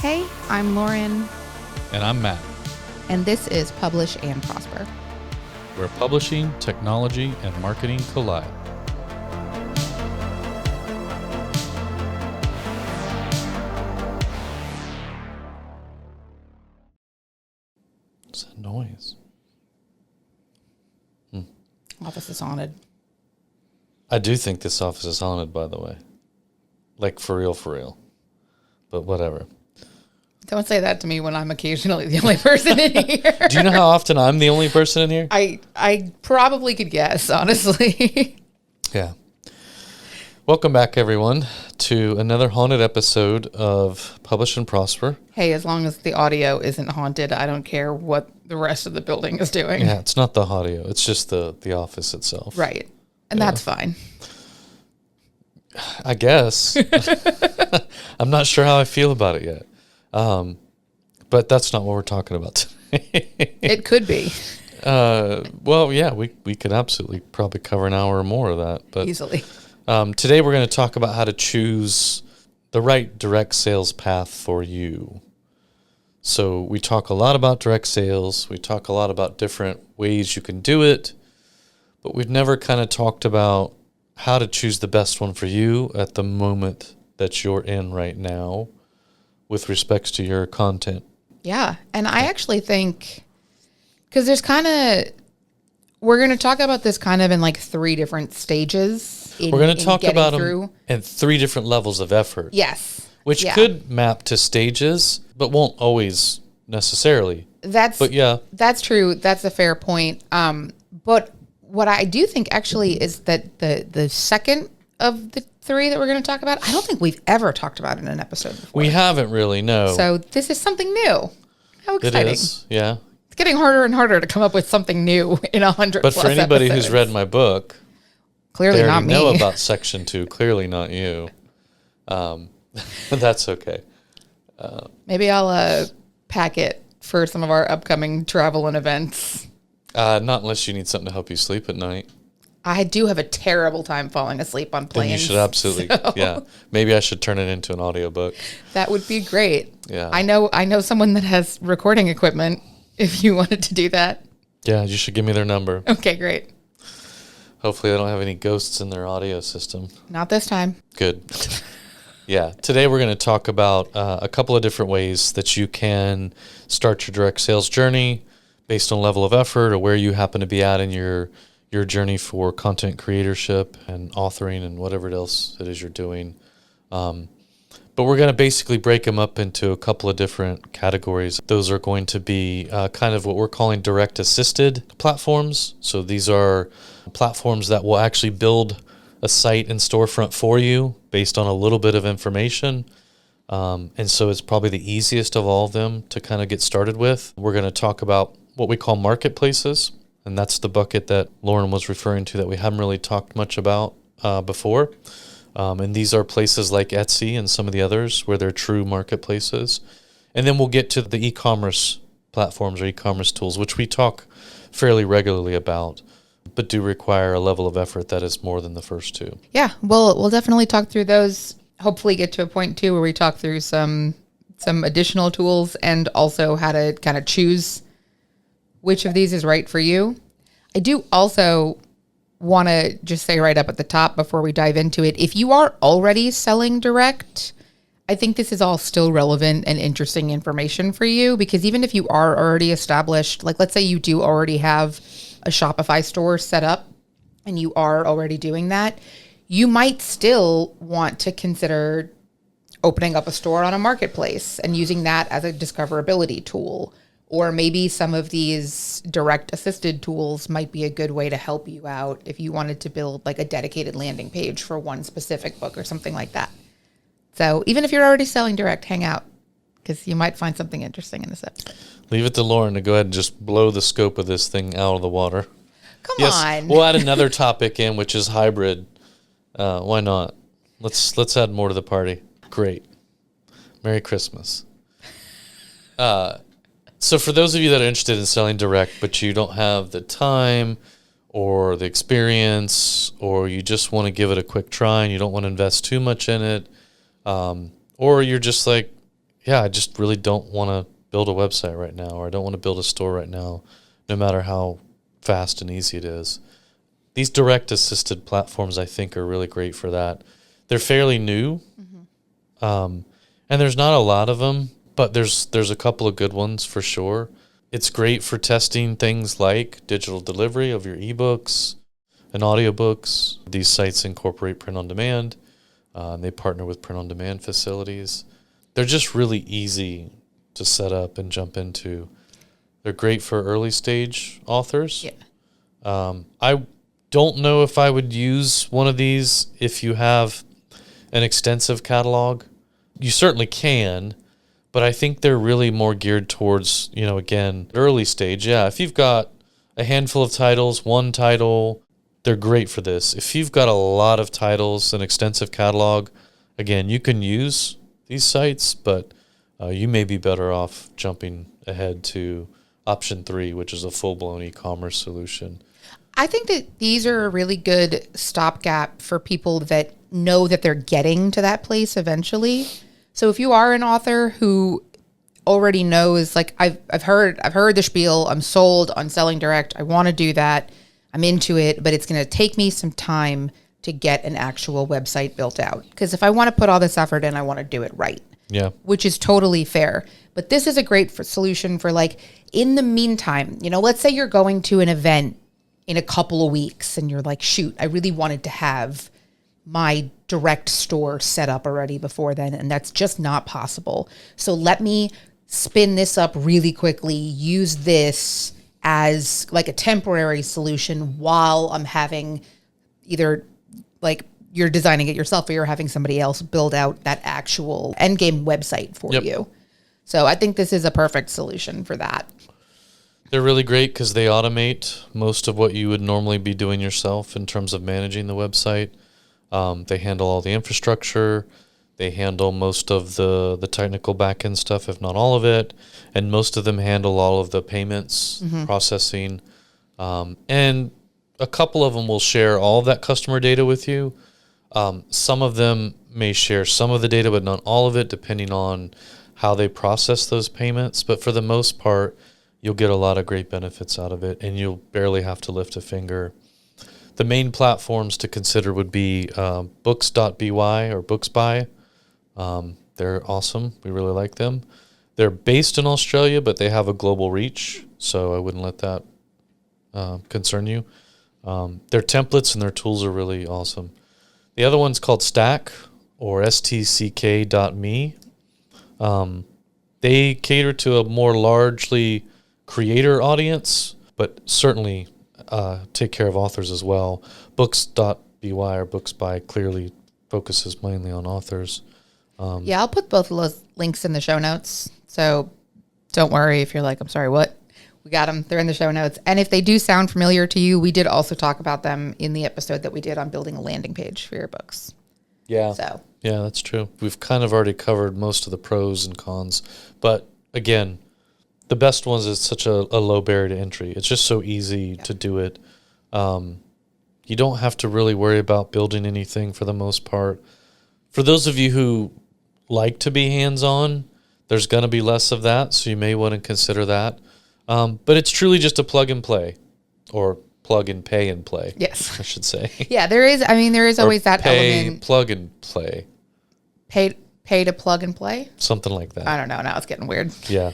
Hey, I'm Lauren. And I'm Matt. And this is Publish and Prosper, where publishing, technology, and marketing collide. What's that noise? Office is haunted. I do think this office is haunted, by the way. Like, for real. But whatever. Don't say that to me when I'm occasionally the only person in here. Do you know how often I'm the only person in here? I probably could guess, honestly. Yeah. Welcome back, everyone, to another haunted episode of Publish and Prosper. Hey, as long as the audio isn't haunted, I don't care what the rest of the building is doing. Yeah, it's not the audio. It's just the office itself. Right. And that's fine. I guess. I'm not sure how I feel about it yet. But that's not what we're talking about today. It could be. Well, yeah, we could absolutely probably cover an hour or more of that. But Easily. Today we're going to talk about how to choose the right direct sales path for you. So we talk a lot about direct sales. We talk a lot about different ways you can do it. But we've never kind of talked about how to choose the best one for you at the moment that you're in right now with respects to your content. Yeah. And I actually think, because there's we're going to talk about this kind of in like three different stages. We're going to talk about them in three different levels of effort. Yes. Which could map to stages, but won't always necessarily. That's true. That's a fair point. But what I do think actually is that the second of the three that we're going to talk about, I don't think we've ever talked about in an episode before. We haven't really, no. So this is something new. How exciting. It is, yeah. It's getting harder and harder to come up with something new in 100 But plus for anybody episodes. who's read my book, clearly not me. They already know about section 2, clearly not you. That's okay. Maybe I'll pack it for some of our upcoming travel and events. Not unless you need something to help you sleep at night. I do have a terrible time falling asleep on planes. Then you should absolutely, yeah. Maybe I should turn it into an audiobook. That would be great. Yeah. I know someone that has recording equipment if you wanted to do that. Yeah, you should give me their number. Okay, great. Hopefully they don't have any ghosts in their audio system. Not this time. Good. Yeah. Today we're going to talk about a couple of different ways that you can start your direct sales journey based on level of effort or where you happen to be at in your journey for content creatorship and authoring and whatever else it is you're doing. But we're going to basically break them up into a couple of different categories. Those are going to be kind of what we're calling direct assisted platforms. So these are platforms that will actually build a site and storefront for you based on a little bit of information. And so it's probably the easiest of all of them to kind of get started with. We're going to talk about what we call marketplaces. And that's the bucket that Lauren was referring to that we haven't really talked much about before. And these are places like Etsy and some of the others where they're true marketplaces. And then we'll get to the e-commerce platforms or e-commerce tools, which we talk fairly regularly about, but do require a level of effort that is more than the first two. Yeah, we'll definitely talk through those. Hopefully get to a point too where we talk through some additional tools and also how to kind of choose which of these is right for you. I do also want to just say right up at the top before we dive into it, if you are already selling direct, I think this is all still relevant and interesting information for you, because even if you are already established, like let's say you do already have a Shopify store set up and you are already doing that, you might still want to consider opening up a store on a marketplace and using that as a discoverability tool. Or maybe some of these direct assisted tools might be a good way to help you out if you wanted to build like a dedicated landing page for one specific book or something like that. So even if you're already selling direct, hang out because you might find something interesting in this episode. Leave it to Lauren to go ahead and just blow the scope of this thing out of the water. Come on. We'll add another topic in, which is hybrid. Why not? Let's add more to the party. Great. Merry Christmas. So for those of you that are interested in selling direct, but you don't have the time or the experience, or you just want to give it a quick try and you don't want to invest too much in it, or you're just like, yeah, I just really don't want to build a website right now, or I don't want to build a store right now, no matter how fast and easy it is. These direct assisted platforms, I think, are really great for that. They're fairly new, and there's not a lot of them, but there's a couple of good ones for sure. It's great for testing things like digital delivery of your ebooks and audiobooks. These sites incorporate print on demand. And they partner with print on demand facilities. They're just really easy to set up and jump into. They're great for early stage authors. Yeah. I don't know if I would use one of these if you have an extensive catalog. You certainly can, but I think they're really more geared towards, again, early stage. Yeah, if you've got a handful of titles, one title, they're great for this. If you've got a lot of titles, an extensive catalog, again, you can use these sites, but you may be better off jumping ahead to option 3, which is a full-blown e-commerce solution. I think that these are a really good stopgap for people that know that they're getting to that place eventually. So if you are an author who already knows, like I've heard the spiel, I'm sold on selling direct, I want to do that, I'm into it, but it's going to take me some time to get an actual website built out. Because if I want to put all this effort in, I want to do it right. Yeah. Which is totally fair. But this is a great solution for, like, in the meantime, let's say you're going to an event in a couple of weeks and you're like, shoot, I really wanted to have my direct store set up already before then, and that's just not possible. So let me spin this up really quickly, use this as like a temporary solution while I'm having either, like, you're designing it yourself or you're having somebody else build out that actual endgame website for you. So I think this is a perfect solution for that. They're really great because they automate most of what you would normally be doing yourself in terms of managing the website. They handle all the infrastructure. They handle most of the technical back-end stuff, if not all of it. And most of them handle all of the payments, processing. And a couple of them will share all of that customer data with you. Some of them may share some of the data, but not all of it, depending on how they process those payments. But for the most part, you'll get a lot of great benefits out of it, and you'll barely have to lift a finger. The main platforms to consider would be books.by or booksby. They're awesome. We really like them. They're based in Australia, but they have a global reach, so I wouldn't let that concern you. Their templates and their tools are really awesome. The other one's called Stack, or stck.me. They cater to a more largely creator audience, but certainly take care of authors as well. Books.by or booksby clearly focuses mainly on authors. Yeah, I'll put both of those links in the show notes. So don't worry if you're like, I'm sorry, what? We got them. They're in the show notes. And if they do sound familiar to you, we did also talk about them in the episode that we did on building a landing page for your books. Yeah. So. Yeah, that's true. We've kind of already covered most of the pros and cons. But again, the best ones is such a low barrier to entry. It's just so easy to do it. You don't have to really worry about building anything for the most part. For those of you who like to be hands-on, there's going to be less of that, so you may want to consider that. But it's truly just a plug and play, or plug and pay and play. Yes. I should say. Yeah, there is always that element. Plug and play. Pay to plug and play? Something like that. I don't know. Now it's getting weird. Yeah.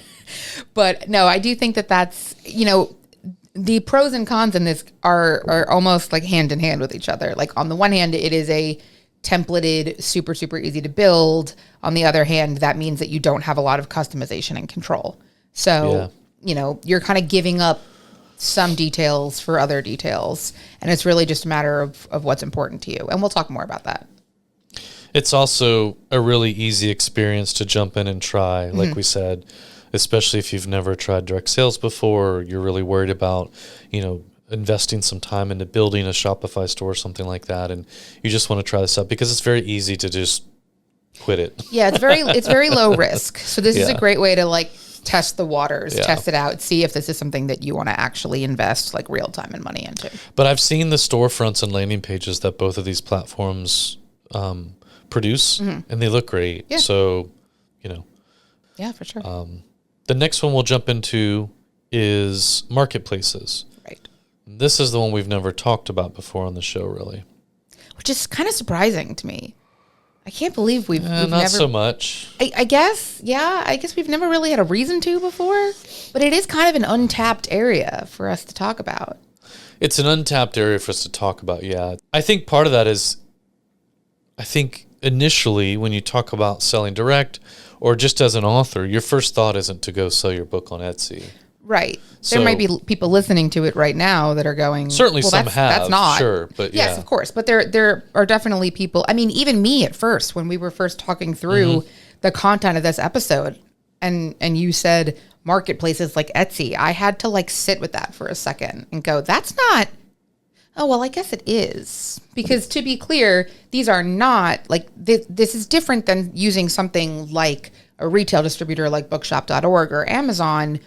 But no, I do think that's, the pros and cons in this are almost like hand in hand with each other. Like, on the one hand, it is a templated, super, super easy to build. On the other hand, that means that you don't have a lot of customization and control. So, you're kind of giving up some details for other details. And it's really just a matter of what's important to you. And we'll talk more about that. It's also a really easy experience to jump in and try, like we said, especially if you've never tried direct sales before, or you're really worried about, investing some time into building a Shopify store or something like that, and you just want to try this out because it's very easy to just quit it. Yeah, it's very low risk. So this is a great way to test the waters, test it out, see if this is something that you want to actually invest real time and money into. But I've seen the storefronts and landing pages that both of these platforms produce, and they look great. Yeah. So, Yeah, for sure. The next one we'll jump into is marketplaces. Right. This is the one we've never talked about before on the show, really. Which is kind of surprising to me. I can't believe we've Not never so much. I guess, yeah, I guess we've never really had a reason to before, but it is kind of an untapped area for us to talk about. It's an untapped area for us to talk about, yeah. I think part of that is, I think initially when you talk about selling direct or just as an author, your first thought isn't to go sell your book on Etsy. Right. So, there might be people listening to it right now that are going, certainly well, some have, that's not. sure, but yes, yeah. of course. But there are definitely people. I mean, even me at first, when we were first talking through the content of this episode, and you said marketplaces like Etsy, I had to like sit with that for a second and go, that's not. Oh, well, I guess it is. Because to be clear, these are not like this is different than using something like a retail distributor like bookshop.org or Amazon.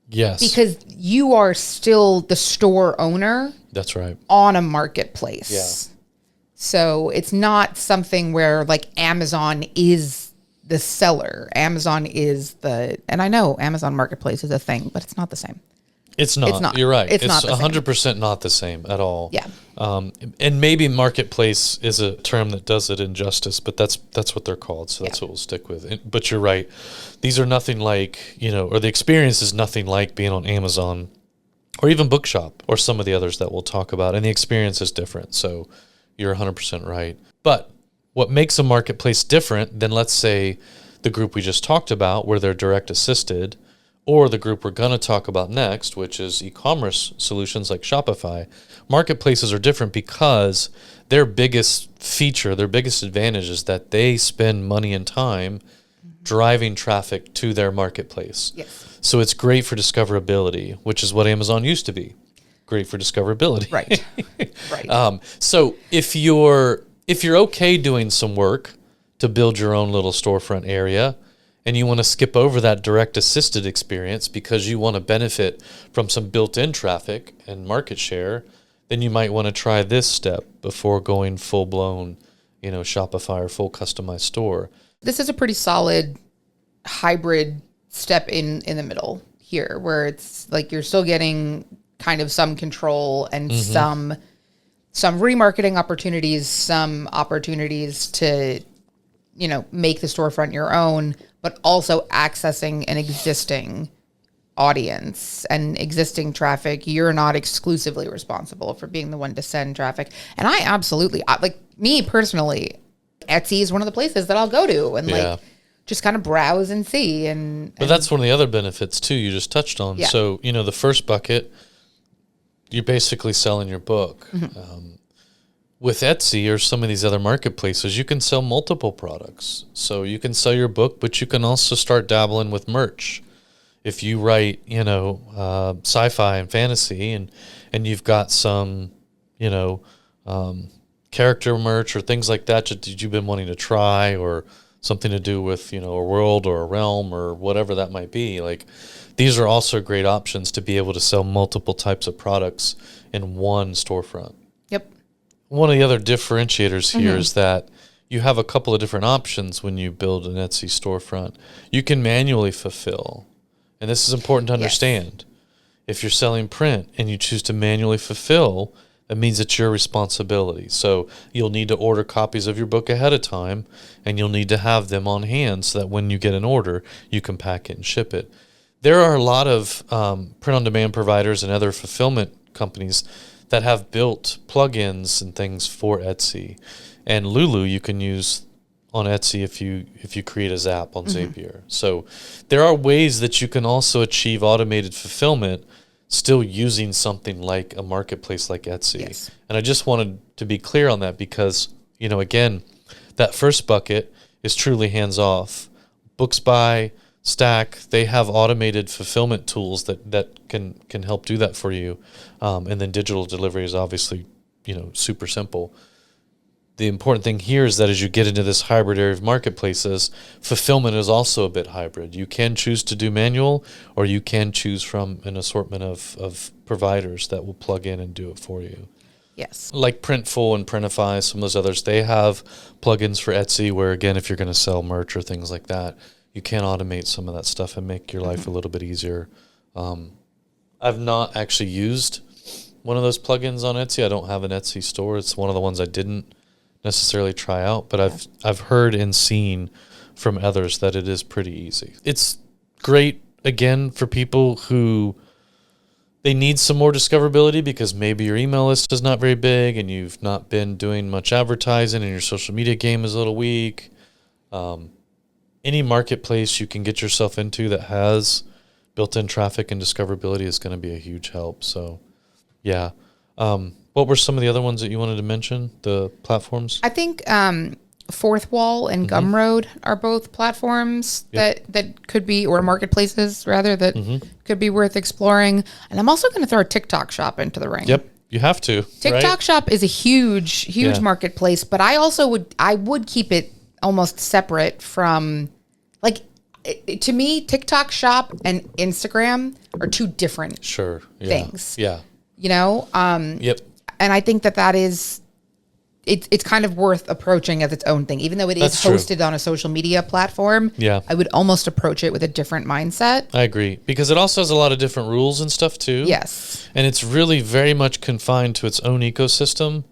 Yes. Because you are still the store owner. That's right. On a marketplace. Yeah. So it's not something where like Amazon is the seller. Amazon is and I know Amazon Marketplace is a thing, but it's not the same. It's not. It's not. You're right. It's not the same. 100% not the same at all. Yeah. And maybe marketplace is a term that does it injustice, but that's what they're called. So that's what we'll stick with. But you're right. These are nothing like, or the experience is nothing like being on Amazon or even Bookshop or some of the others that we'll talk about. And the experience is different. So you're 100% right. But what makes a marketplace different than, let's say, the group we just talked about where they're direct assisted, or the group we're going to talk about next, which is e-commerce solutions like Shopify, marketplaces are different because their biggest feature, their biggest advantage is that they spend money and time driving traffic to their marketplace. Yes. So it's great for discoverability, which is what Amazon used to be. Great for discoverability. Right. Right. So if you're okay doing some work to build your own little storefront area, and you want to skip over that direct assisted experience because you want to benefit from some built-in traffic and market share, then you might want to try this step before going full-blown, Shopify or full customized store. This is a pretty solid hybrid step in the middle here, where it's like you're still getting kind of some control and some remarketing opportunities, some opportunities to, make the storefront your own, but also accessing an existing audience and existing traffic. You're not exclusively responsible for being the one to send traffic. And I absolutely, like me personally, Etsy is one of the places that I'll go to and like just kind of browse and see. But that's one of the other benefits too you just touched on. Yeah. So, the first bucket, you're basically selling your book. With Etsy or some of these other marketplaces, you can sell multiple products. So you can sell your book, but you can also start dabbling with merch. If you write, sci-fi and fantasy and you've got some, character merch or things like that you've been wanting to try, or something to do with, a world or a realm or whatever that might be, like these are also great options to be able to sell multiple types of products in one storefront. Yep. One of the other differentiators here is that you have a couple of different options when you build an Etsy storefront. You can manually fulfill, and this is important to understand. If you're selling print and you choose to manually fulfill, that means it's your responsibility. So you'll need to order copies of your book ahead of time, and you'll need to have them on hand so that when you get an order, you can pack it and ship it. There are a lot of print-on-demand providers and other fulfillment companies that have built plugins and things for Etsy. And Lulu you can use on Etsy if you create a Zap on Zapier. So there are ways that you can also achieve automated fulfillment still using something like a marketplace like Etsy. Yes. And I just wanted to be clear on that because, again, that first bucket is truly hands-off. Booksby, Stack, they have automated fulfillment tools that can help do that for you. And then digital delivery is obviously, super simple. The important thing here is that as you get into this hybrid area of marketplaces, fulfillment is also a bit hybrid. You can choose to do manual, or you can choose from an assortment of providers that will plug in and do it for you. Yes. Like Printful and Printify, some of those others, they have plugins for Etsy where, again, if you're going to sell merch or things like that, you can automate some of that stuff and make your life a little bit easier. I've not actually used one of those plugins on Etsy. I don't have an Etsy store. It's one of the ones I didn't necessarily try out, but I've heard and seen from others that it is pretty easy. It's great, again, for people who they need some more discoverability because maybe your email list is not very big and you've not been doing much advertising and your social media game is a little weak. Any marketplace you can get yourself into that has built-in traffic and discoverability is going to be a huge help. So, yeah. What were some of the other ones that you wanted to mention, the platforms? I think Fourth Wall and Gumroad are both platforms that could be, or marketplaces rather, that could be worth exploring. And I'm also going to throw a TikTok shop into the ring. Yep, you have to. TikTok shop is a huge marketplace, but I also would keep it almost separate from, like, to me, TikTok shop and Instagram are two different things. Yeah. You know? Yep. And I think that is, it's kind of worth approaching as its own thing. Even though it is hosted on a social media platform, I would almost approach it with a different mindset. I agree. Because it also has a lot of different rules and stuff too. Yes. And it's really very much confined to its own ecosystem.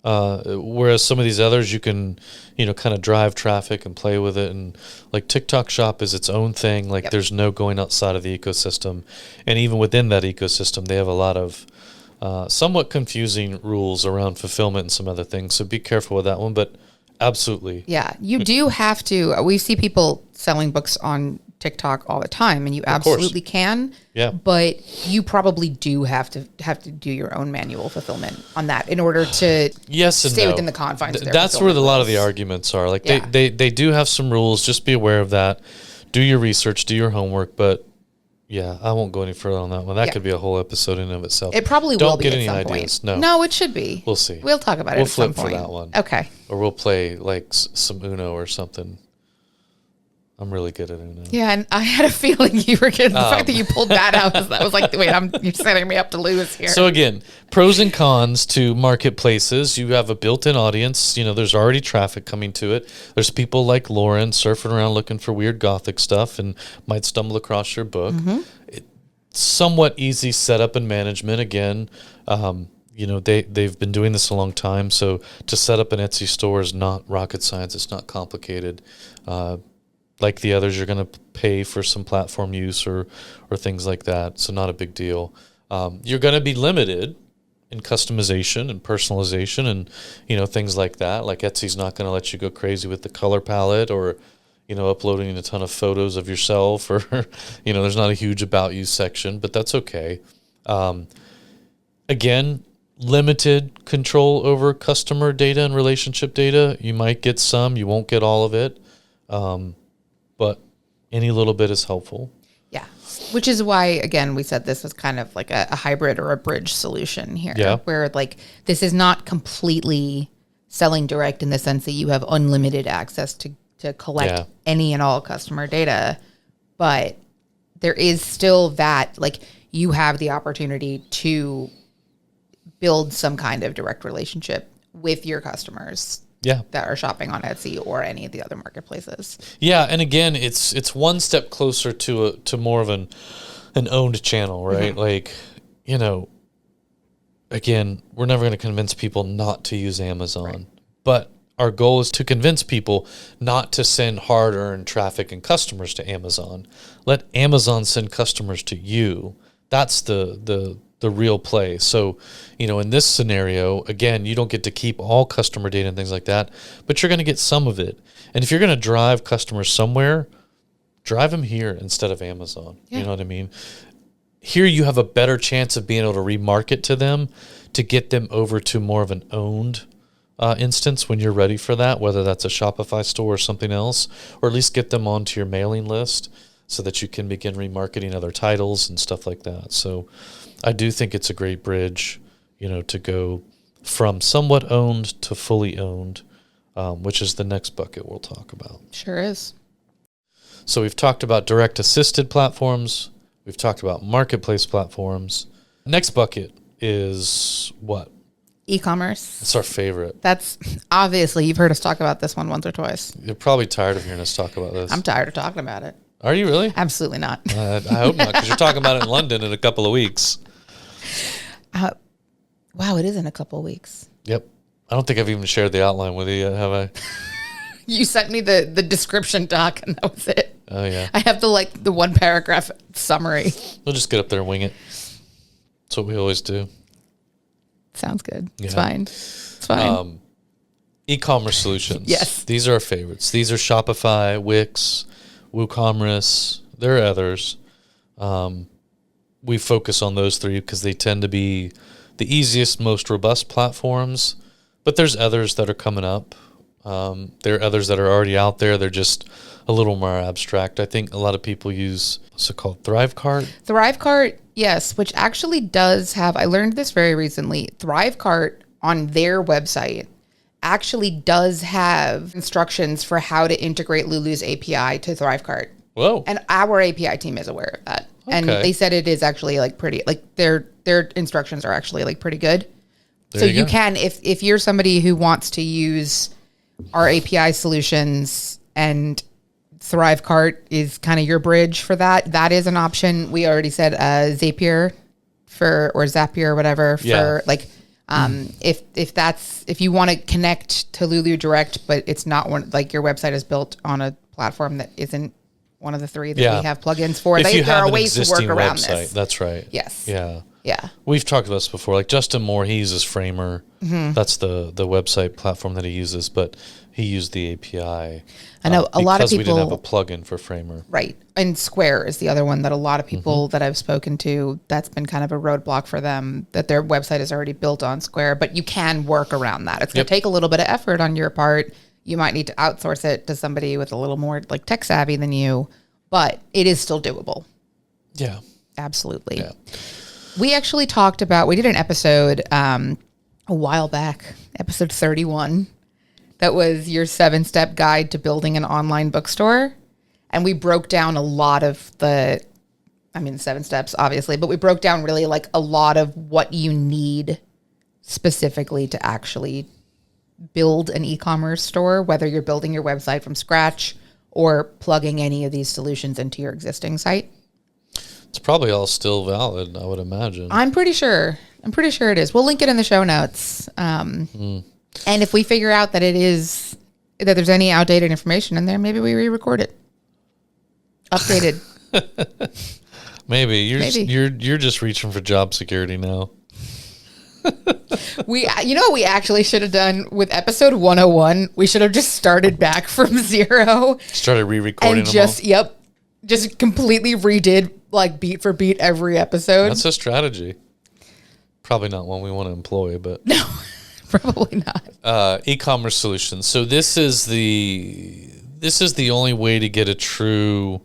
Whereas some of these others, you can, kind of drive traffic and play with it. And like TikTok shop is its own thing. Like there's no going outside of the ecosystem. And even within that ecosystem, they have a lot of somewhat confusing rules around fulfillment and some other things. So be careful with that one, but absolutely. Yeah, you do have to. We see people selling books on TikTok all the time, and you absolutely can. Yeah. But you probably do have to do your own manual fulfillment on that in order to stay within the confines of their That's where a lot of the arguments are. Like they do have some rules. Just be aware of that. Do your research, do your homework, but yeah, I won't go any further on that one. That could be a whole episode in and of itself. It probably will be at some any point. ideas. No, it should be. We'll see. We'll talk about it at some point. We'll flip for that one. Okay. Or we'll play like some Uno or something. I'm really good at Uno. Yeah, and I had a feeling you were good. The fact that you pulled that out, I was like, wait, you're setting me up to lose here. So again, pros and cons to marketplaces. You have a built-in audience. There's already traffic coming to it. There's people like Lauren surfing around looking for weird Gothic stuff and might stumble across your book. Somewhat easy setup and management. Again, they've been doing this a long time. So to set up an Etsy store is not rocket science. It's not complicated. Like the others, you're going to pay for some platform use or things like that. So not a big deal. You're going to be limited in customization and personalization and, things like that. Like Etsy's not going to let you go crazy with the color palette or, uploading a ton of photos of yourself or, there's not a huge about you section, but that's okay. Again, limited control over customer data and relationship data. You might get some, you won't get all of it. But any little bit is helpful. Yeah. Which is why, again, we said this was kind of like a hybrid or a bridge solution here. Yeah. Where like this is not completely selling direct in the sense that you have unlimited access to collect any and all customer data. But there is still that, like, you have the opportunity to build some kind of direct relationship with your customers. That are shopping on Etsy or any of the other marketplaces. Yeah, and again, it's one step closer to more of an owned channel, right? Like, again, we're never going to convince people not to use Amazon, but our goal is to convince people not to send hard-earned traffic and customers to Amazon. Let Amazon send customers to you. That's the real play. So, in this scenario, again, you don't get to keep all customer data and things like that, but you're going to get some of it. And if you're going to drive customers somewhere, drive them here instead of Amazon. Yeah. You know what I mean? Here you have a better chance of being able to remarket to them to get them over to more of an owned instance when you're ready for that, whether that's a Shopify store or something else, or at least get them onto your mailing list so that you can begin remarketing other titles and stuff like that. So I do think it's a great bridge, to go from somewhat owned to fully owned, which is the next bucket we'll talk about. Sure is. So we've talked about direct assisted platforms. We've talked about marketplace platforms. Next bucket is what? E-commerce. It's our favorite. That's obviously, you've heard us talk about this one once or twice. You're probably tired of hearing us talk about this. I'm tired of talking about it. Are you really? Absolutely not. I hope not, because you're talking about it in London in a couple of weeks. Wow, it is in a couple of weeks. Yep. I don't think I've even shared the outline with you yet, have I? You sent me the description doc, and that was it. Oh, yeah. I have the one paragraph summary. We'll just get up there and wing it. That's what we always do. Sounds good. It's Yeah. fine. It's fine. E-commerce solutions. Yes. These are our favorites. These are Shopify, Wix, WooCommerce. There are others. We focus on those three because they tend to be the easiest, most robust platforms. But there's others that are coming up. There are others that are already out there. They're just a little more abstract. I think a lot of people use, what's it called, ThriveCart? ThriveCart, yes, which actually does have, I learned this very recently, ThriveCart on their website actually does have instructions for how to integrate Lulu's API to ThriveCart. Whoa. And our API team is aware of that. And Okay. they said it is actually like pretty, like their instructions are actually like pretty good. There So you you go. can, if you're somebody who wants to use our API solutions and ThriveCart is kind of your bridge for that, that is an option. We already said Zapier or Zapier or whatever for Yeah. like, if you want to connect to Lulu Direct, but it's not one, like your website is built on a platform that isn't one of the three that Yeah. we have plugins for. If you There have are an ways to work existing around website, this. that's right. Yes. Yeah. Yeah. We've talked about this before. Like Justin Moore, he uses Framer. Mm-hmm. That's the website platform that he uses, but he used the API. I know a lot of because we didn't have a people, plugin for Framer. right. And Square is the other one that a lot of people Mm-hmm. that I've spoken to, that's been kind of a roadblock for them, that their website is already built on Square, but you can work around that. It's going Yep. to take a little bit of effort on your part. You might need to outsource it to somebody with a little more like tech savvy than you, but it is still doable. Yeah. Absolutely. Yeah. We actually talked about, we did an episode a while back, episode 31, that was your 7-step guide to building an online bookstore. And we broke down a lot of the 7 steps, obviously, but we broke down really like a lot of what you need specifically to actually build an e-commerce store, whether you're building your website from scratch or plugging any of these solutions into your existing site. It's probably all still valid, I would imagine. I'm pretty sure it is. We'll link it in the show notes. And if we figure out that that there's any outdated information in there, maybe we re-record it. Updated. Maybe. Maybe. You're just reaching for job security now. You know what we actually should have done with episode 101? We should have just started back from zero Started re-recording and them all. just completely redid like beat for beat every episode. That's a strategy. Probably not one we want to employ, but No, probably not. e-commerce solutions. So this is the only way to get a true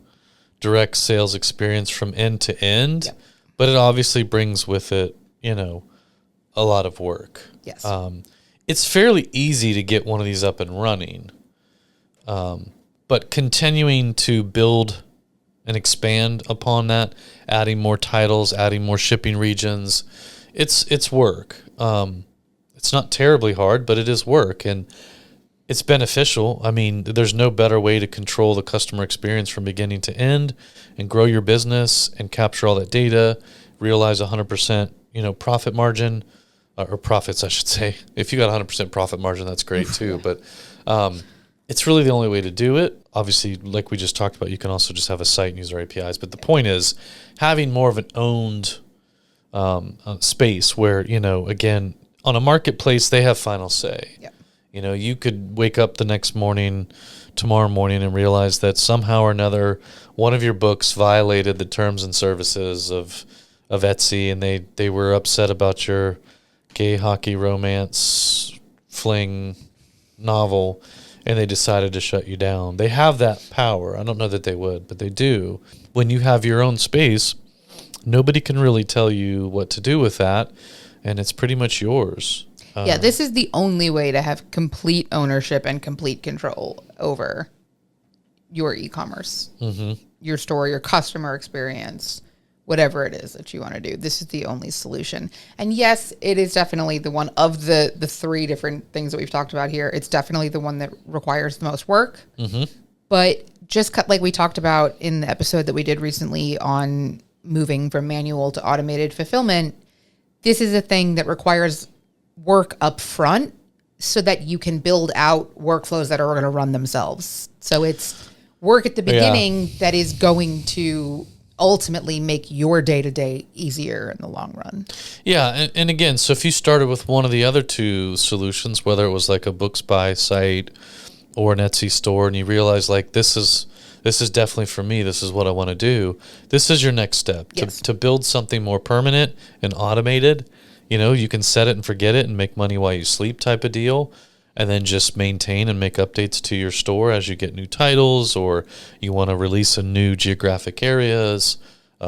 direct sales experience from end to end, Yep. but it obviously brings with it, a lot of work. Yes. It's fairly easy to get one of these up and running, but continuing to build and expand upon that, adding more titles, adding more shipping regions, it's work. It's not terribly hard, but it is work, and it's beneficial. I mean, there's no better way to control the customer experience from beginning to end and grow your business and capture all that data, realize 100%, profit margin, or profits, I should say. If you got 100% profit margin, that's great too. But it's really the only way to do it. Obviously, like we just talked about, you can also just have a site and use our APIs. But the point is having more of an owned space where, again, on a marketplace, they have final say. Yep. You could wake up the next morning, tomorrow morning, and realize that somehow or another, one of your books violated the terms and services of Etsy, and they were upset about your gay hockey romance fling novel, and they decided to shut you down. They have that power. I don't know that they would, but they do. When you have your own space, nobody can really tell you what to do with that, and it's pretty much yours. This is the only way to have complete ownership and complete control over your e-commerce, your store, your customer experience, whatever it is that you want to do. This is the only solution. And yes, it is definitely the one of the three different things that we've talked about here. It's definitely the one that requires the most work. But just like we talked about in the episode that we did recently on moving from manual to automated fulfillment, this is a thing that requires work up front so that you can build out workflows that are going to run themselves. So it's work at the beginning that is going to ultimately make your day-to-day easier in the long run. Yeah, and again, so if you started with one of the other two solutions, whether it was like a Books By site or an Etsy store, and you realize like this is definitely for me, this is what I want to do, this is your next step. Yes. To build something more permanent and automated. You can set it and forget it and make money while you sleep type of deal, and then just maintain and make updates to your store as you get new titles, or you want to release in new geographic areas,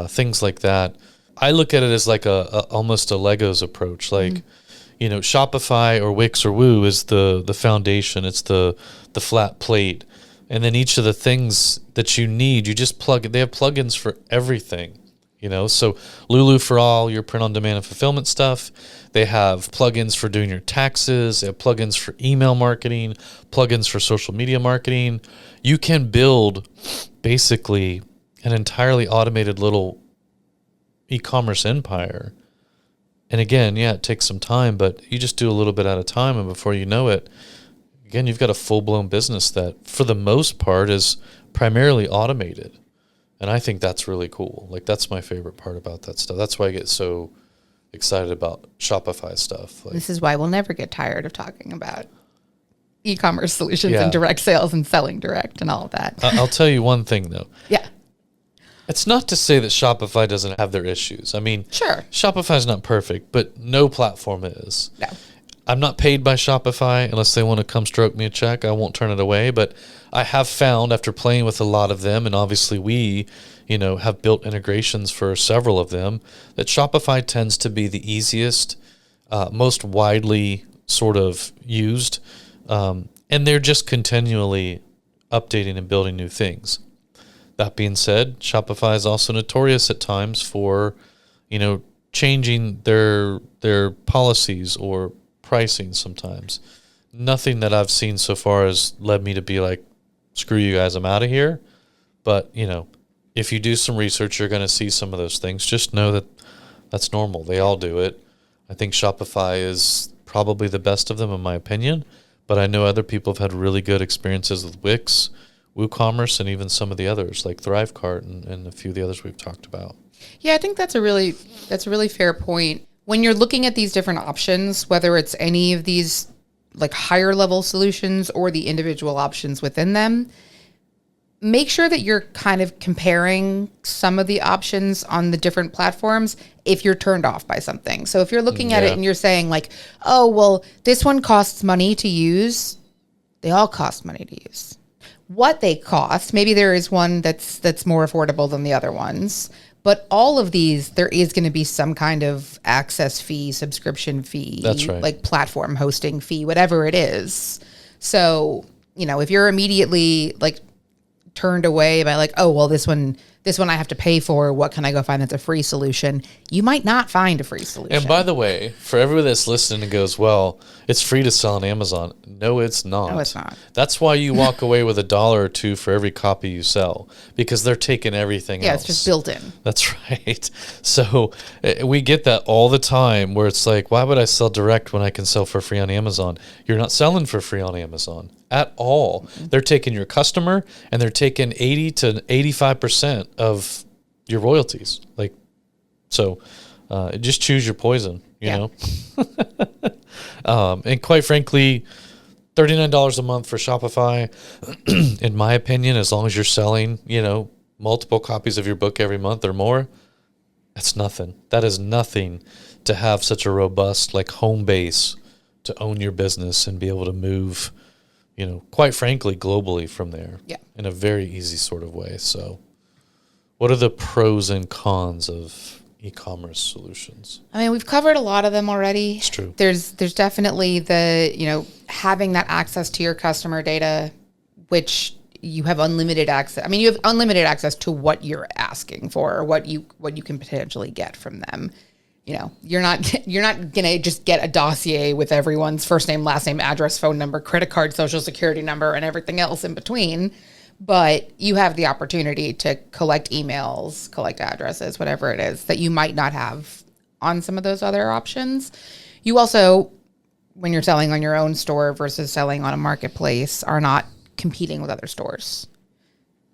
things like that. I look at it as like almost a Legos approach. Like, Shopify or Wix or Woo is the foundation. It's the flat plate. And then each of the things that you need, you just plug it. They have plugins for everything. So Lulu for all your print on demand and fulfillment stuff. They have plugins for doing your taxes. They have plugins for email marketing, plugins for social media marketing. You can build basically an entirely automated little e-commerce empire. And again, it takes some time, but you just do a little bit at a time. And before you know it, again, you've got a full-blown business that for the most part is primarily automated. And I think that's really cool. Like, that's my favorite part about that stuff. That's why I get so excited about Shopify stuff. Like, this is why we'll never get tired of talking about e-commerce solutions and direct sales and selling direct and all of that. I'll tell you one thing, though. Yeah. It's not to say that Shopify doesn't have their issues. I mean, sure, Shopify is not perfect, but no platform is. No. I'm not paid by Shopify unless they want to come stroke me a check. I won't turn it away. But I have found after playing with a lot of them, and obviously we, have built integrations for several of them, that Shopify tends to be the easiest, most widely sort of used. And they're just continually updating and building new things. That being said, Shopify is also notorious at times for, changing their policies or pricing sometimes. Nothing that I've seen so far has led me to be like, screw you guys, I'm out of here. But, if you do some research, you're going to see some of those things. Just know that that's normal. They all do it. I think Shopify is probably the best of them in my opinion, but I know other people have had really good experiences with Wix, WooCommerce, and even some of the others like Thrivecart and a few of the others we've talked about. Yeah, I think that's a really fair point. When you're looking at these different options, whether it's any of these like higher level solutions or the individual options within them, make sure that you're kind of comparing some of the options on the different platforms if you're turned off by something. So if you're looking at it and you're saying like, oh, well, this one costs money to use, they all cost money to use. What they cost, maybe there is one that's more affordable than the other ones. But all of these, there is going to be some kind of access fee, subscription fee, that's right, like platform hosting fee, whatever it is. So, if you're immediately like turned away by like, oh, well, this one I have to pay for, what can I go find that's a free solution? You might not find a free solution. And by the way, for everyone that's listening and goes, well, it's free to sell on Amazon. No, it's not. No, it's not. That's why you walk away with $1 or $2 for every copy you sell, because they're taking everything else. Yeah, it's just built in. That's right. So we get that all the time where it's like, why would I sell direct when I can sell for free on Amazon? You're not selling for free on Amazon at all. Mm-hmm. They're taking your customer and they're taking 80 to 85% of your royalties. Like, so just choose your poison, you know? And quite frankly, $39 a month for Shopify, in my opinion, as long as you're selling, multiple copies of your book every month or more, that's nothing. That is nothing to have such a robust like home base to own your business and be able to move, quite frankly, globally from there in a very easy sort of way. So what are the pros and cons of e-commerce solutions? I mean, we've covered a lot of them already. It's true. There's definitely the, having that access to your customer data, which you have unlimited access. I mean, you have unlimited access to what you're asking for, or what you can potentially get from them. You know, you're not gonna just get a dossier with everyone's first name, last name, address, phone number, credit card, social security number, and everything else in between. But you have the opportunity to collect emails, collect addresses, whatever it is that you might not have on some of those other options. You also, when you're selling on your own store versus selling on a marketplace, are not competing with other stores.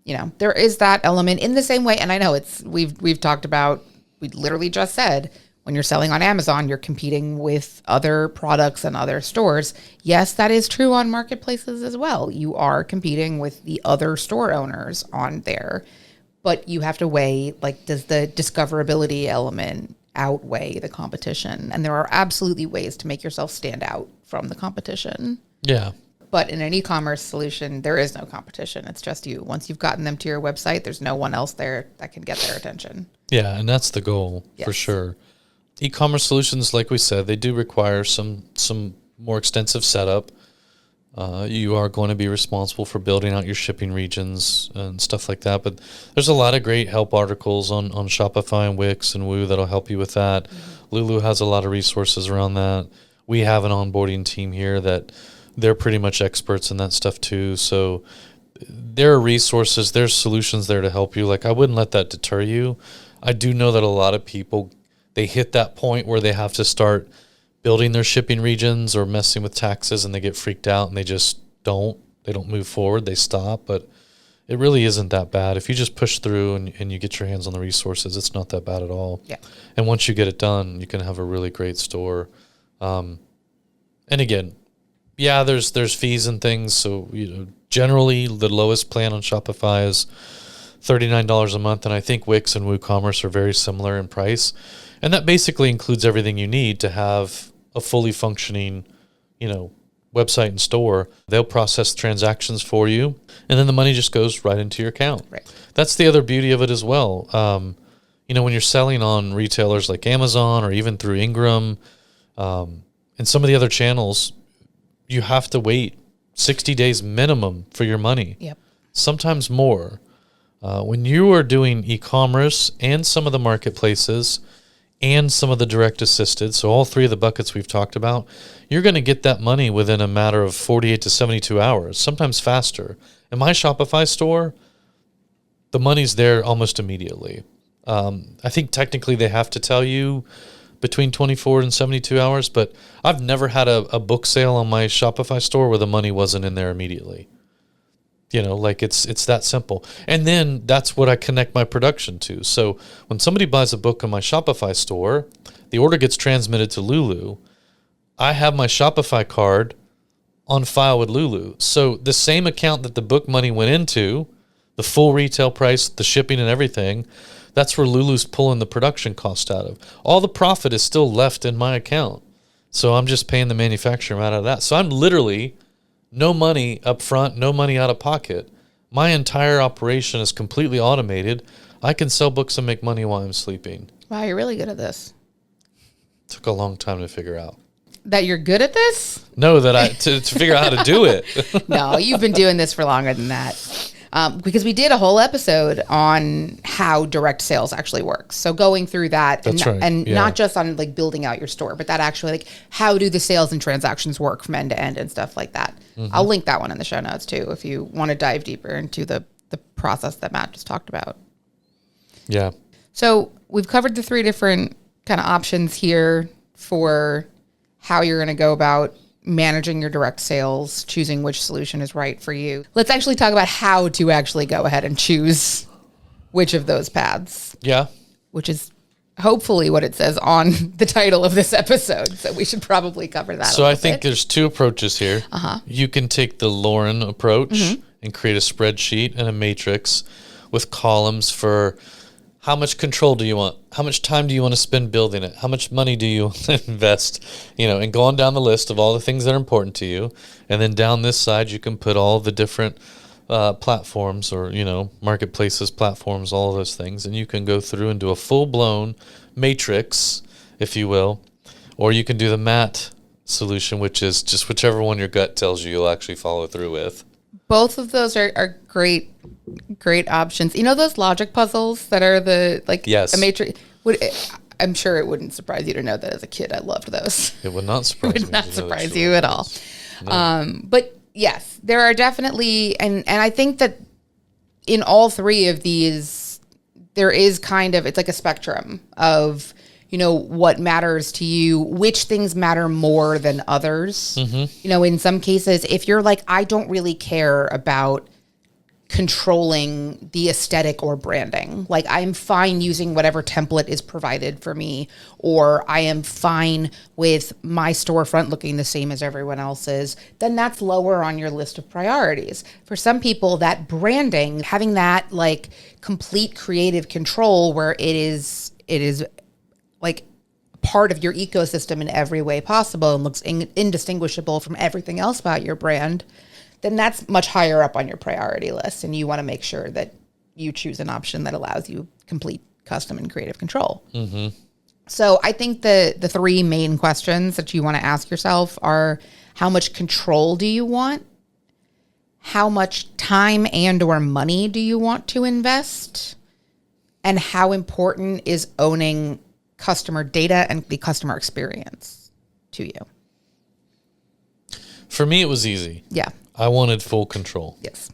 You know, there is that element in the same way. And I know we've talked about, we literally just said, when you're selling on Amazon, you're competing with other products and other stores. Yes, that is true on marketplaces as well. You are competing with the other store owners on there, but you have to weigh, like, does the discoverability element outweigh the competition? And there are absolutely ways to make yourself stand out from the competition. Yeah. But in an e-commerce solution, there is no competition. It's just you. Once you've gotten them to your website, there's no one else there that can get their attention. Yeah, and that's the goal for sure. E-commerce solutions, like we said, they do require some more extensive setup. You are going to be responsible for building out your shipping regions and stuff like that. But there's a lot of great help articles on Shopify and Wix and Woo that'll help you with that. Mm-hmm. Lulu has a lot of resources around that. We have an onboarding team here that they're pretty much experts in that stuff too. So there are resources, there's solutions there to help you. Like, I wouldn't let that deter you. I do know that a lot of people, they hit that point where they have to start building their shipping regions or messing with taxes, and they get freaked out and they just don't move forward. They stop, but it really isn't that bad. If you just push through and you get your hands on the resources, it's not that bad at all. Yeah. And once you get it done, you can have a really great store. And again, yeah, there's fees and things. So, you know, generally the lowest plan on Shopify is $39 a month. And I think Wix and WooCommerce are very similar in price. And that basically includes everything you need to have a fully functioning, you know, website and store. They'll process transactions for you, and then the money just goes right into your account. Right. That's the other beauty of it as well. You know, when you're selling on retailers like Amazon or even through Ingram, and some of the other channels, you have to wait 60 days minimum for your money. Yep. Sometimes more. When you are doing e-commerce and some of the marketplaces and some of the direct assisted, so all three of the buckets we've talked about, you're going to get that money within a matter of 48 to 72 hours, sometimes faster. In my Shopify store, the money's there almost immediately. I think technically they have to tell you between 24 and 72 hours, but I've never had a book sale on my Shopify store where the money wasn't in there immediately. You know, like it's that simple. And then that's what I connect my production to. So when somebody buys a book on my Shopify store, the order gets transmitted to Lulu. I have my Shopify card on file with Lulu. So the same account that the book money went into, the full retail price, the shipping and everything, that's where Lulu's pulling the production cost out of. All the profit is still left in my account. So I'm just paying the manufacturer out of that. So I'm literally no money up front, no money out of pocket. My entire operation is completely automated. I can sell books and make money while I'm sleeping. Wow, you're really good at this. Took a long time to figure out. That you're good at this? No, that to figure out how to do it. No, you've been doing this for longer than that. Because we did a whole episode on how direct sales actually works. So going through that and not just on like building out your store, but that actually like how do the sales and transactions work from end to end and stuff like that. Mm-hmm. I'll link that one in the show notes too if you want to dive deeper into the process that Matt just talked about. Yeah. So we've covered the three different kind of options here for how you're going to go about managing your direct sales, choosing which solution is right for you. Let's actually talk about how to actually go ahead and choose which of those paths. Yeah. Which is hopefully what it says on the title of this episode. So we should probably cover that. So I think there's two approaches here. Uh-huh. You can take the Lauren approach and create a spreadsheet and a matrix with columns for how much control do you want? How much time do you want to spend building it? How much money do you want to invest? You know, and go on down the list of all the things that are important to you. And then down this side, you can put all the different platforms or, you know, marketplaces, platforms, all of those things. And you can go through and do a full-blown matrix, if you will. Or you can do the MAT solution, which is just whichever one your gut tells you you'll actually follow through with. Both of those are great, great options. You know those logic puzzles that are the like Yes. a matrix. I'm sure it wouldn't surprise you to know that as a kid I loved those. It would not surprise me. Would not to know that surprise you at all. No. But yes, there are definitely, and I think that in all three of these, there is kind of, it's like a spectrum of, you know, what matters to you, which things matter more than others. You know, in some cases, if you're like, I don't really care about controlling the aesthetic or branding. Like I'm fine using whatever template is provided for me, or I am fine with my storefront looking the same as everyone else's, then that's lower on your list of priorities. For some people, that branding, having that like complete creative control where it is like part of your ecosystem in every way possible and looks indistinguishable from everything else about your brand, then that's much higher up on your priority list. And you want to make sure that you choose an option that allows you complete custom and creative control. So I think the three main questions that you want to ask yourself are, how much control do you want? How much time and or money do you want to invest? And how important is owning customer data and the customer experience to you? For me, it was easy. Yeah. I wanted full control. Yes.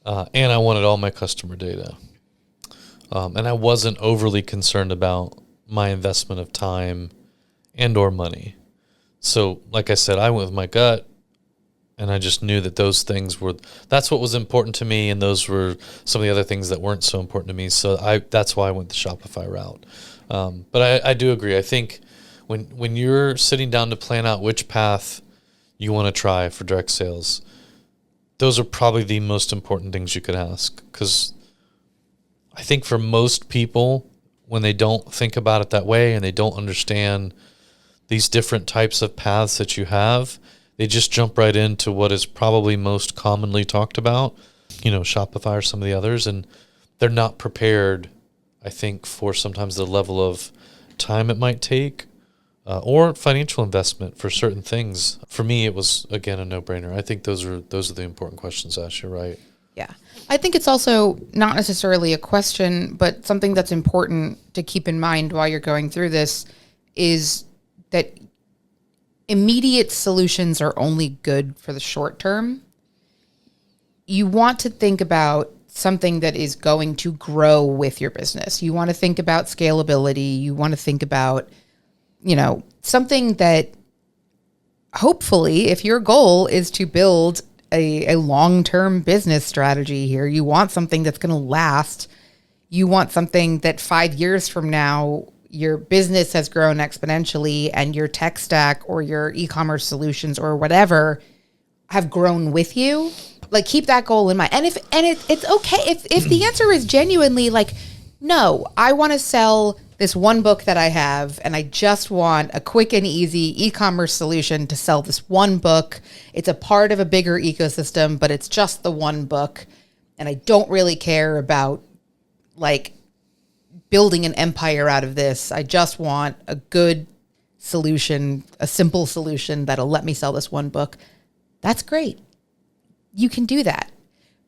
And I wanted all my customer data. And I wasn't overly concerned about my investment of time and or money. So, like I said, I went with my gut, and I just knew that those things that's what was important to me, and those were some of the other things that weren't so important to me. So that's why I went the Shopify route. But I do agree. I think when you're sitting down to plan out which path you want to try for direct sales, those are probably the most important things you could ask, because I think for most people, when they don't think about it that way and they don't understand these different types of paths that you have, they just jump right into what is probably most commonly talked about, you know, Shopify or some of the others, and they're not prepared, I think, for sometimes the level of time it might take or financial investment for certain things. For me, it was, again, a no-brainer. I think those are the important questions, Ash. You're right. Yeah. I think it's also not necessarily a question, but something that's important to keep in mind while you're going through this is that immediate solutions are only good for the short term. You want to think about something that is going to grow with your business. You want to think about scalability. You want to think about, you know, something that hopefully, if your goal is to build a long-term business strategy here, you want something that's going to last. You want something that 5 years from now, your business has grown exponentially and your tech stack or your e-commerce solutions or whatever have grown with you. Like, keep that goal in mind. And it's okay if the answer is genuinely like, no, I want to sell this one book that I have, and I just want a quick and easy e-commerce solution to sell this one book. It's a part of a bigger ecosystem, but it's just the one book. And I don't really care about like building an empire out of this. I just want a good solution, a simple solution that'll let me sell this one book. That's great. You can do that.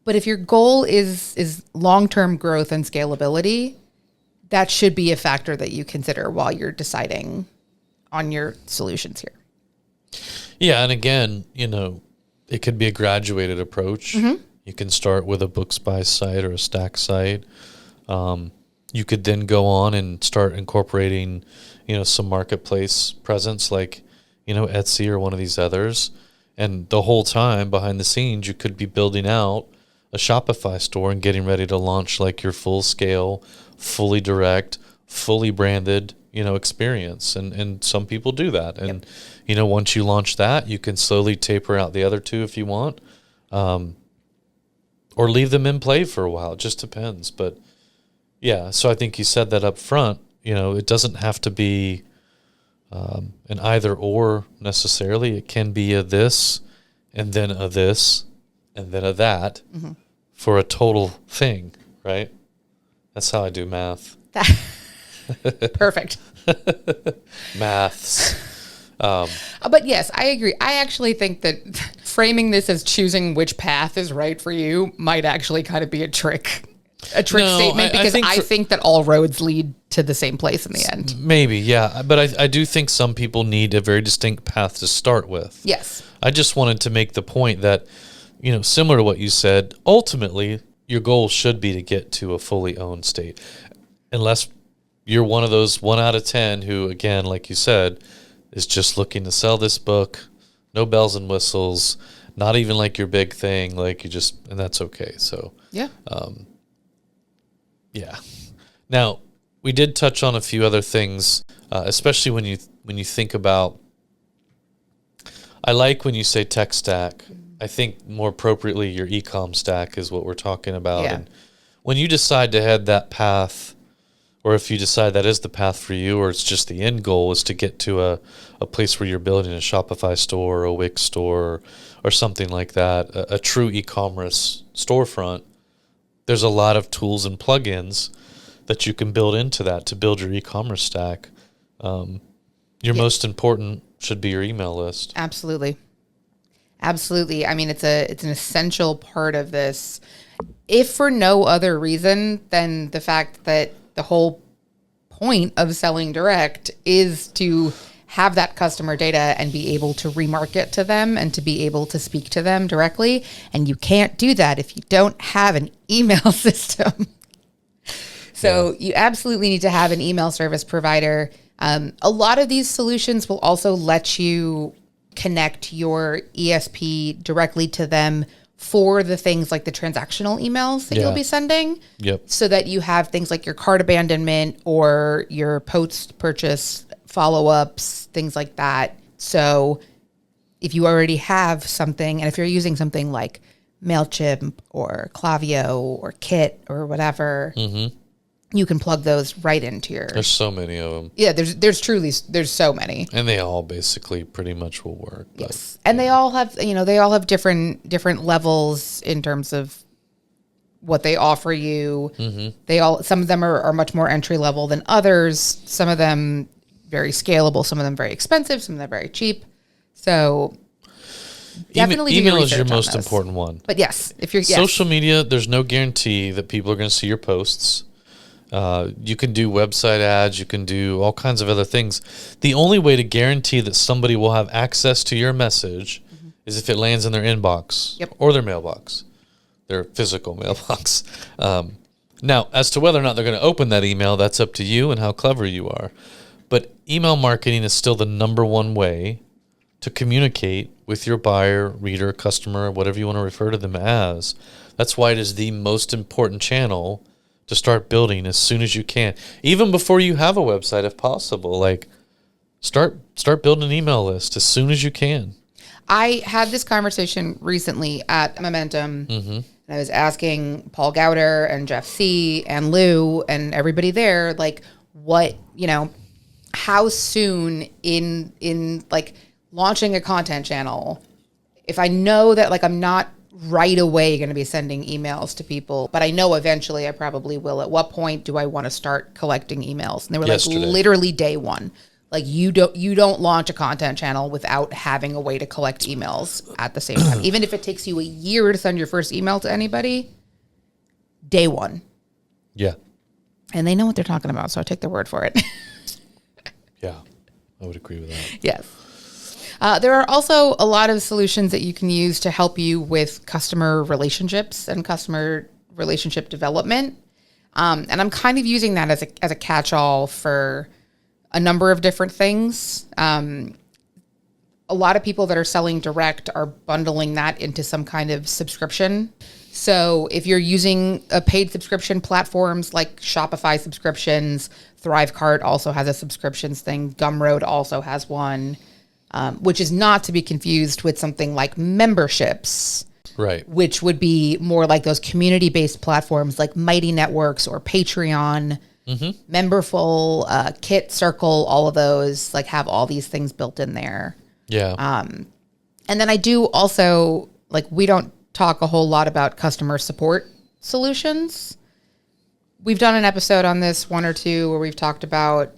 But if your goal is long-term growth and scalability, that should be a factor that you consider while you're deciding on your solutions here. Yeah, and again, you know, it could be a graduated approach. You can start with a Books by site or a Stack site. You could then go on and start incorporating, you know, some marketplace presence like, you know, Etsy or one of these others. And the whole time behind the scenes, you could be building out a Shopify store and getting ready to launch like your full scale, fully direct, fully branded, you know, experience. And some people do that. And, you know, once you launch that, you can slowly taper out the other two if you want, or leave them in play for a while. It just depends. But yeah, so I think you said that up front, you know, it doesn't have to be an either or necessarily. It can be a this and then a this and then a that for a total thing, right? That's how I do math. Perfect. Maths. But yes, I agree. I actually think that framing this as choosing which path is right for you might actually kind of be a trick No, statement, because I for- think that all roads lead to the same place in the end. Maybe, yeah. But I do think some people need a very distinct path to start with. Yes. I just wanted to make the point that, similar to what you said, ultimately, your goal should be to get to a fully owned state. Unless you're one of those 1 out of 10 who, again, like you said, is just looking to sell this book, no bells and whistles, not even like your big thing, and that's okay. So, Yeah. yeah. Now, we did touch on a few other things, especially when you think about. I like when you say tech stack. I think more appropriately, your e-com stack is what we're talking about. Yeah. And when you decide to head that path, or if you decide that is the path for you, or it's just the end goal is to get to a place where you're building a Shopify store or a Wix store or something like that, a true e-commerce storefront, there's a lot of tools and plugins that you can build into that to build your e-commerce stack. Your most important should be your email list. Absolutely. Absolutely. I mean, it's an essential part of this, if for no other reason than the fact that the whole point of selling direct is to have that customer data and be able to remarket to them and to be able to speak to them directly. And you can't do that if you don't have an email system. So you absolutely need to have an email service provider. A lot of these solutions will also let you connect your ESP directly to them for the things like the transactional emails that you'll be sending. Yep. So that you have things like your cart abandonment or your post-purchase follow-ups, things like that. So if you already have something, and if you're using something like MailChimp or Klaviyo or Kit or whatever, you can plug those right into your... There's so many of them. Yeah, there's so many. And they all basically pretty much will work. But, Yes. And they all have different levels in terms of what they offer you. Some of them are much more entry level than others. Some of them very scalable, some of them very expensive, some of them very cheap. So definitely do your email is your research on most those. important one. But yes, if you're Social media, there's no guarantee that people are going to see your posts. You can do website ads. You can do all kinds of other things. The only way to guarantee that somebody will have access to your message is if it lands in their inbox or their mailbox, their physical mailbox. Now, as to whether or not they're going to open that email, that's up to you and how clever you are. But email marketing is still the number one way to communicate with your buyer, reader, customer, whatever you want to refer to them as. That's why it is the most important channel to start building as soon as you can, even before you have a website, if possible. Like, start building an email list as soon as you can. I had this conversation recently at Momentum, and I was asking Paul Gowder and Jeff C. and Lou and everybody there, like, what, how soon in like launching a content channel, if I know that like I'm not right away going to be sending emails to people, but I know eventually I probably will, at what point do I want to start collecting emails? And they were Yesterday. like literally day one. Like you don't launch a content channel without having a way to collect emails at the same time. Even if it takes you a year to send your first email to anybody, day one. Yeah. And they know what they're talking about, so I take their word for it. Yeah, I would agree with that. Yes. There are also a lot of solutions that you can use to help you with customer relationships and customer relationship development. And I'm kind of using that as a catch-all for a number of different things. A lot of people that are selling direct are bundling that into some kind of subscription. So if you're using a paid subscription platforms like Shopify subscriptions, Thrivecart also has a subscriptions thing. Gumroad also has one, which is not to be confused with something like memberships, Right. which would be more like those community-based platforms like Mighty Networks or Patreon, Memberful, Kit, Circle, all of those like have all these things built in there. Yeah. And then I do also, like, we don't talk a whole lot about customer support solutions. We've done an episode on this, one or two, where we've talked about,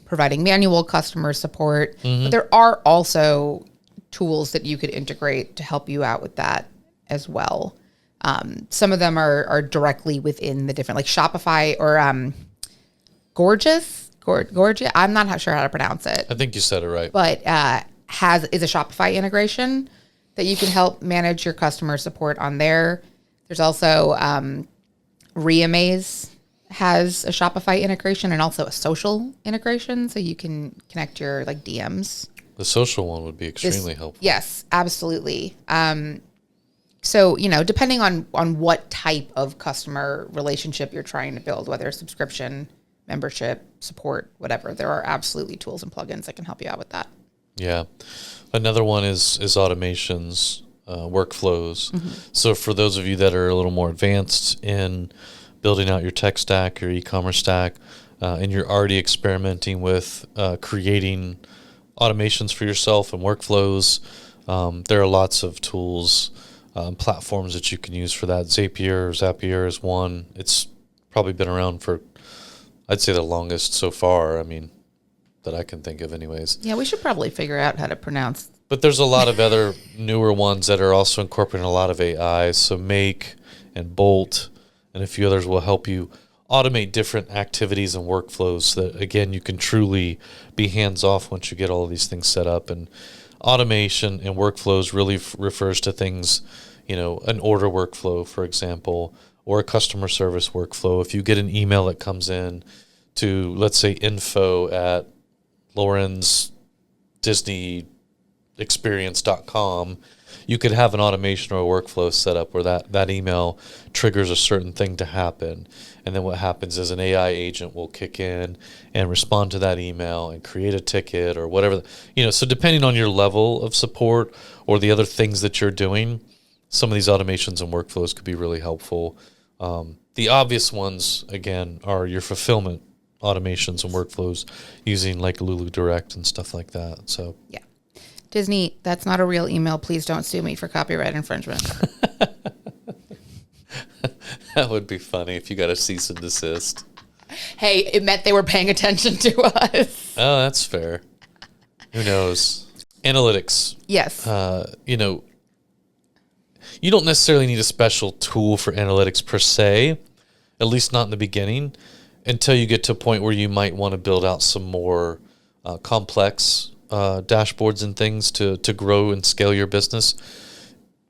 providing manual customer support. But there are also tools that you could integrate to help you out with that as well. Some of them are directly within the different, like Shopify or Gorgeous. I'm not sure how to pronounce it. I think you said it right. But is a Shopify integration that you can help manage your customer support on there. There's also Reamaze has a Shopify integration and also a social integration, so you can connect your like DMs. The social one would be extremely helpful. Yes, absolutely. So, depending on what type of customer relationship you're trying to build, whether it's subscription, membership, support, whatever, there are absolutely tools and plugins that can help you out with that. Yeah. Another one is automations, workflows. Mm-hmm. So for those of you that are a little more advanced in building out your tech stack, your e-commerce stack, and you're already experimenting with creating automations for yourself and workflows, there are lots of tools, platforms that you can use for that. Zapier is one. It's probably been around for, I'd say, the longest so far. I mean, that I can think of anyways. Yeah, we should probably figure out how to pronounce. But there's a lot of other newer ones that are also incorporating a lot of AI. So Make and Bolt and a few others will help you automate different activities and workflows so that, again, you can truly be hands-off once you get all of these things set up. And automation and workflows really refers to things, an order workflow, for example, or a customer service workflow. If you get an email that comes in to, let's say, info at Lauren's Disney experience.com, you could have an automation or a workflow set up where that email triggers a certain thing to happen. And then what happens is an AI agent will kick in and respond to that email and create a ticket or whatever. So depending on your level of support or the other things that you're doing, some of these automations and workflows could be really helpful. The obvious ones, again, are your fulfillment automations and workflows using like Lulu Direct and stuff like that. So yeah. Disney, that's not a real email. Please don't sue me for copyright infringement. That would be funny if you got a cease and desist. Hey, it meant they were paying attention to us. Oh, that's fair. Who knows? Analytics. Yes. You don't necessarily need a special tool for analytics per se, at least not in the beginning, until you get to a point where you might want to build out some more complex dashboards and things to grow and scale your business.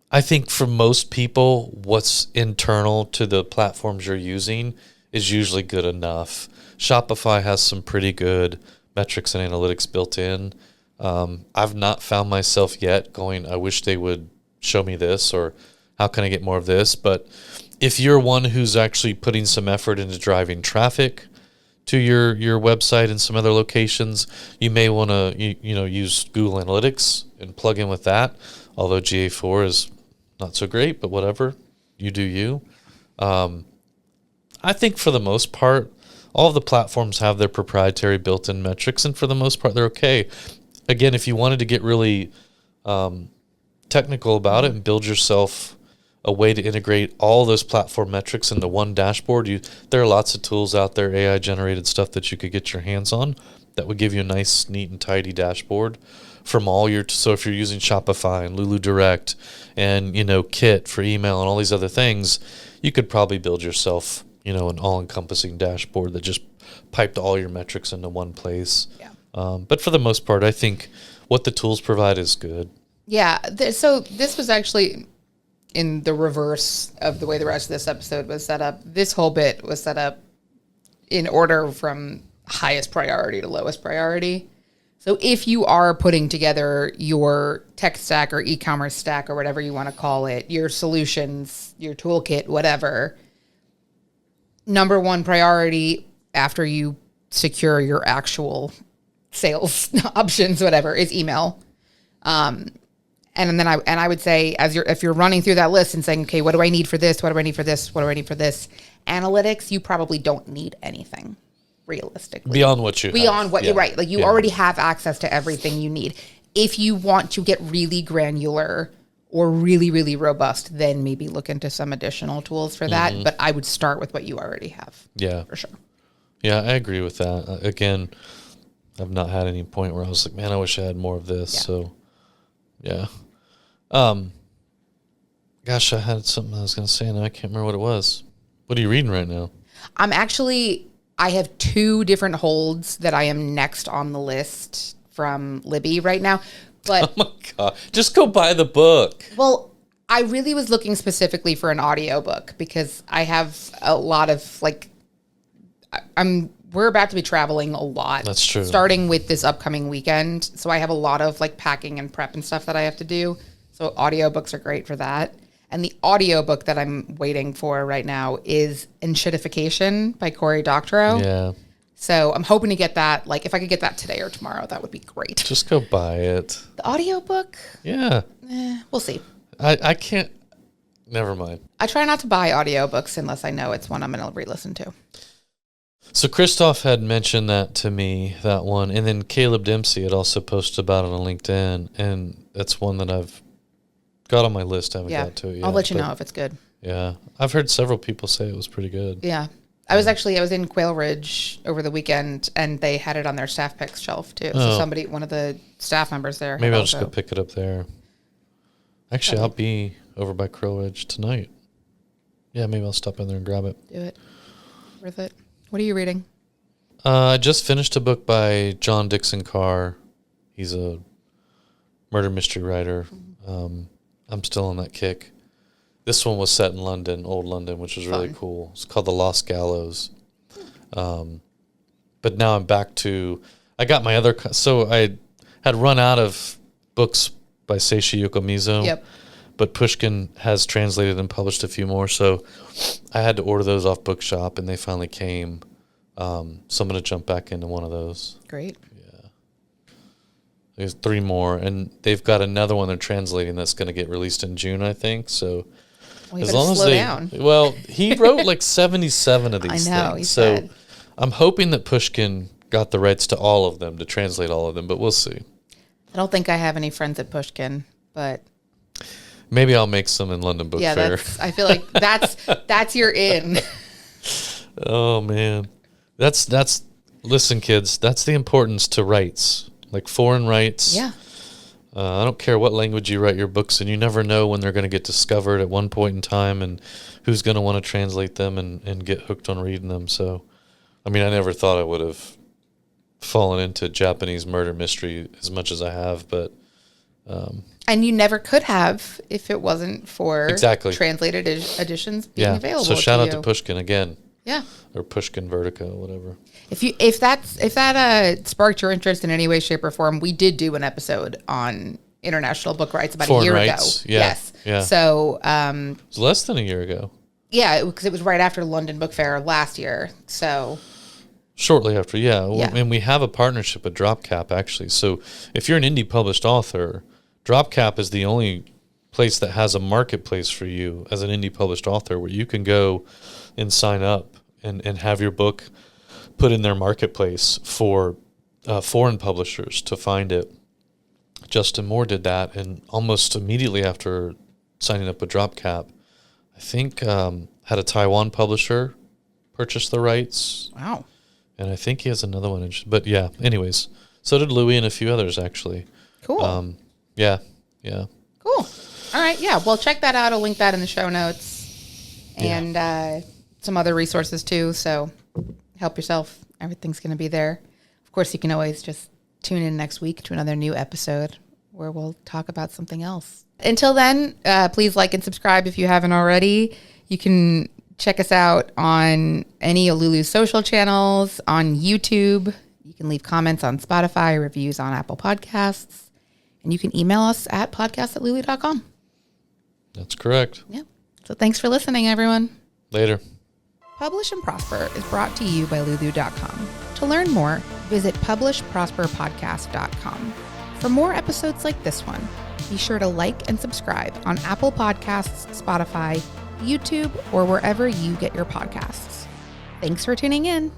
I think for most people, what's internal to the platforms you're using is usually good enough. Shopify has some pretty good metrics and analytics built in. I've not found myself yet going, I wish they would show me this, or how can I get more of this? But if you're one who's actually putting some effort into driving traffic to your website and some other locations, you may want to use Google Analytics and plug in with that. Although GA4 is not so great, but whatever, you do you. I think for the most part, all of the platforms have their proprietary built-in metrics, and for the most part, they're okay. Again, if you wanted to get really technical about it and build yourself a way to integrate all those platform metrics into one dashboard, there are lots of tools out there, AI-generated stuff that you could get your hands on that would give you a nice, neat, and tidy dashboard from all your. So if you're using Shopify and Lulu Direct and Kit for email and all these other things, you could probably build yourself an all-encompassing dashboard that just piped all your metrics into one place. Yeah. But for the most part, I think what the tools provide is good. Yeah. So this was actually in the reverse of the way the rest of this episode was set up. This whole bit was set up in order from highest priority to lowest priority. So if you are putting together your tech stack or e-commerce stack or whatever you want to call it, your solutions, your toolkit, whatever, number one priority after you secure your actual sales options, whatever, is email. And then I would say, if you're running through that list and saying, okay, what do I need for this? What do I need for this? What do I need for this? Analytics, you probably don't need anything, realistically. Beyond what you have. You're right. Like you already have access to everything you need. If you want to get really granular or really, really robust, then maybe look into some additional tools for that. Mm-hmm. But I would start with what you already have. Yeah. For sure. Yeah, I agree with that. Again, I've not had any point where I was like, man, I wish I had more of this. Yeah. So Yeah. Gosh, I had something I was going to say, and I can't remember what it was. What are you reading right now? I have 2 different holds that I am next on the list from Libby right now. But Oh my God. Just go buy the book. well, I really was looking specifically for an audiobook because I have a lot of we're about to be traveling a lot. That's true. Starting with this upcoming weekend. So I have a lot of packing and prep and stuff that I have to do. So audiobooks are great for that. And the audiobook that I'm waiting for right now is Enshittification by Cory Doctorow. Yeah. So I'm hoping to get that. If I could get that today or tomorrow, that would be great. Just go buy it. The audiobook? Yeah. We'll see. I can't. Never mind. I try not to buy audiobooks unless I know it's one I'm going to re-listen to. So Christoph had mentioned that to me, that one. And then Caleb Dempsey had also posted about it on LinkedIn. And that's one that I've got on my list. I haven't got to it yet. I'll let you know if it's good. Yeah. I've heard several people say it was pretty good. Yeah. I was in Quail Ridge over the weekend, and they had it on their staff picks shelf, too. So one of the staff members there. Maybe I'll just go pick it up there. Actually, I'll be over by Quail Ridge tonight. Yeah, maybe I'll stop in there and grab it. Do it. Worth it. What are you reading? I just finished a book by John Dixon Carr. He's a murder mystery writer. I'm still on that kick. This one was set in London, old London, which was really cool. It's called The Lost Gallows. But now I'm back to, I got my other, so I had run out of books by Seishi Yokomizo. Yep. But Pushkin has translated and published a few more, so I had to order those off Bookshop, and they finally came. So I'm going to jump back into one of those. Great. Yeah. There's 3 more, and they've got another one they're translating that's going to get released in June, I think. So well, as long as they down. Well, he wrote 77 of these I know, things. He so said. I'm hoping that Pushkin got the rights to all of them, to translate all of them, but we'll see. I don't think I have any friends at Pushkin, but maybe I'll make some in London Book Fair. I feel like that's your in. Oh man. Listen, kids, that's the importance to rights, like foreign rights. Yeah. I don't care what language you write your books in. You never know when they're going to get discovered at one point in time and who's going to want to translate them and get hooked on reading them. So, I mean, I never thought I would have fallen into Japanese murder mystery as much as I have, but... and you never could have if it wasn't for translated editions being available. So shout out to Pushkin again. Yeah. Or Pushkin Vertigo, whatever. If that sparked your interest in any way, shape, or form, we did do an episode on international book rights about a year ago. Yeah. Yes. Yeah. So it was less than a year ago. Yeah, because it was right after London Book Fair last year. So shortly after, yeah. And we have a partnership with DropCap, actually. So if you're an indie published author, DropCap is the only place that has a marketplace for you as an indie published author where you can go and sign up and have your book put in their marketplace for foreign publishers to find it. Justin Moore did that, and almost immediately after signing up with DropCap, I think had a Taiwan publisher purchase the rights. Wow. And I think he has another one. But yeah, anyways, so did Louis and a few others, actually. Cool. Yeah. Cool. All right, yeah. Well, check that out. I'll link that in the show notes. And some other resources, too. So help yourself. Everything's going to be there. Of course, you can always just tune in next week to another new episode where we'll talk about something else. Until then, please like and subscribe if you haven't already. You can check us out on any of Lulu's social channels, on YouTube. You can leave comments on Spotify, reviews on Apple Podcasts. And you can email us at podcast@lulu.com. That's correct. Yeah. So thanks for listening, everyone. Later. Publish and Prosper is brought to you by Lulu.com. To learn more, visit publishprosperpodcast.com. For more episodes like this one, be sure to like and subscribe on Apple Podcasts, Spotify, YouTube, or wherever you get your podcasts. Thanks for tuning in.